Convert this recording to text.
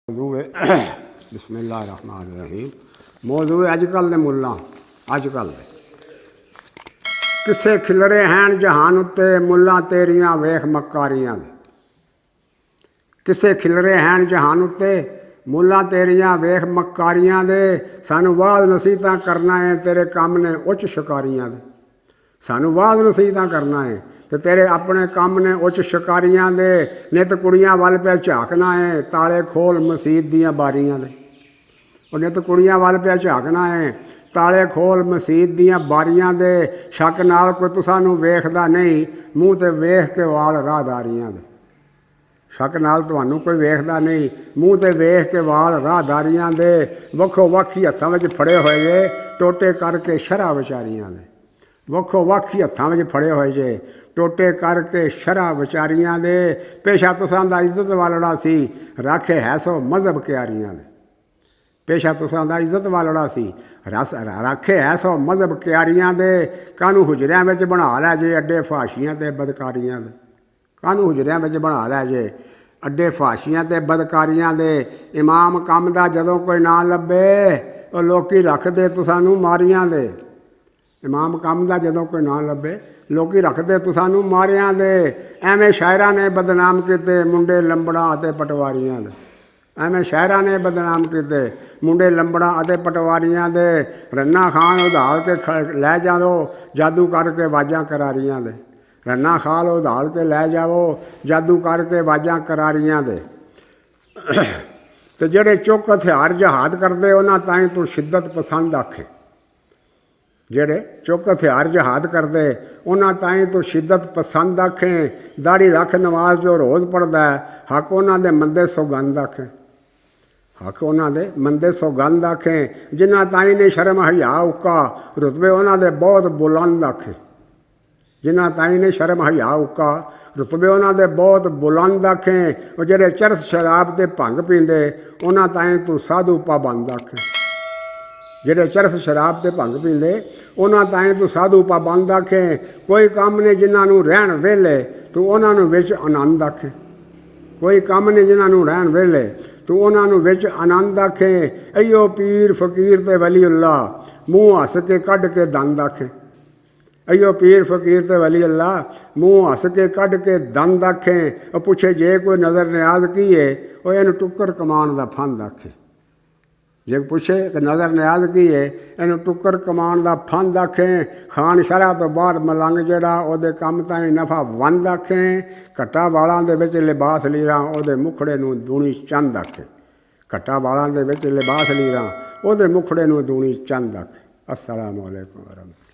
मौजू बिस्मिल्लाहिर्रहमानिर्रहीम मौजू अजकल के मुल्लां अजकल दे किसे खिलरे हैं जहान उत्ते मुल्लां तेरियां वेख मक्कारियां दे किसे खिलरे हैं जहान उत्ते मुल्लां तेरियां वेख मक्कारियां दे सानू वाद नसीहतां करना है तेरे काम ने उच्च शिकारियां दे सानू वाद नसीहतां करना है तो तेरे अपने काम ने उच्च शिकारियां दे नित कुड़ियां वल पे झाकना है ताले खोल मसीत दियां बारियां दे और नित कुड़ियां वल पे झाकना है ताले खोल मसीत दियां बारियां दे शक नाल कोई तुसानू वेखदा नहीं मूँह ते वेख के वाल राहदारियां दे शक नाल तुहानू कोई वेखदा नहीं मूँह ते वेख के वाल राहदारियां दे वक्खो वक्ख ही हत्थां विच फड़े होए जे टोटे करके शरा विचारियां दे वक्खो वक्ख ही हत्थां विच फड़े होए जे टोटे करके शरा विचारियां दे पेशा तुसां दा इज्जत वालड़ा सी राखे है सो मजहब क्यारियां दे पेशा तुसां दा इज्जत वालड़ा सी राखे है सो मजहब क्यारियां दे कानू हुजरियां विच बना लै जे अड्डे फाशियां ते बदकारियां दे कानू हुजरियां विच बना लै जे अड्डे फाशियां ते बदकारियां दे इमाम कम दा जदों कोई ना लभे ओ लोकी रखदे तुसानू मारियां दे इमाम कम दा जदों कोई ना लभे लोकी रखदे तुसानू मारियां दे एवें शायरां ने बदनाम कीते मुंडे लंबड़ां अते पटवारियां दे एवें शायरां ने बदनाम कीते मुंडे लंबड़ां अते पटवारियां दे रन्ना खान उधाल के लै जाओ जादू करके वाजां करारियां दे रन्ना खाल उधाल के लै जाओ जादू करके वाजां करारियां दे ते जेड़े चुक हथियार जहाद करदे उन्हां ताईं तू शिद्दत पसंद आखे जेड़े चुक हथियार जहाद करदे उन्हां ताईं तू शिद्दत पसंद आखें दाढ़ी रख नमाज जो रोज़ पढ़दा है हक उन्हां दे मंदे सौगंध आखें हक उन्हां दे मंदे सौगंध आखें जिन्हां ताईं ने शर्म हया उक्का रुतबे उन्हां दे बहुत बुलंद आखें जिन्हां ताईं ने शर्म हया उक्का रुतबे उन्हां दे बहुत बुलंद आखें और जेड़े चरस शराब ते भंग पींदे उन्हां ताईं तू साधु पाबंद आखें जेड़े चरस शराब ते भंग पींदे उन्हां ताईं तू साधु पाबंद आखें कोई काम ने जिन्हां नूं रहण वेले तू उन्हां नूं विच आनंद आखें कोई काम ने जिन्हां नूं रहण वेले तू उन्हां नूं विच आनंद आखें अयो पीर फकीर ते वली अल्लाह मूँह हस के कढ के दंद आखें अयो पीर फकीर ते वली अल्लाह मूँह हस के कढ के दंद आखें और पुछे जे कोई नज़र न्याज की है वो इनू टुक्कर कमान दा फंद आखे जे पुछे कि नज़र न्याज की है इनू टुक्कर कमान दा फंद आखें खान शरह तो बाद मलंग जड़ा ओदे काम ताईं नफा वंद आखें घट्टा वालां दे विच लिबास लीरां ओदे मुखड़े नूं दूनी चंद आखें घट्टा वालां दे विच लिबास लीरां ओदे मुखड़े नूं दूनी चंद आखें अस्सलामु अलैकुम वरहमतुल्लाह।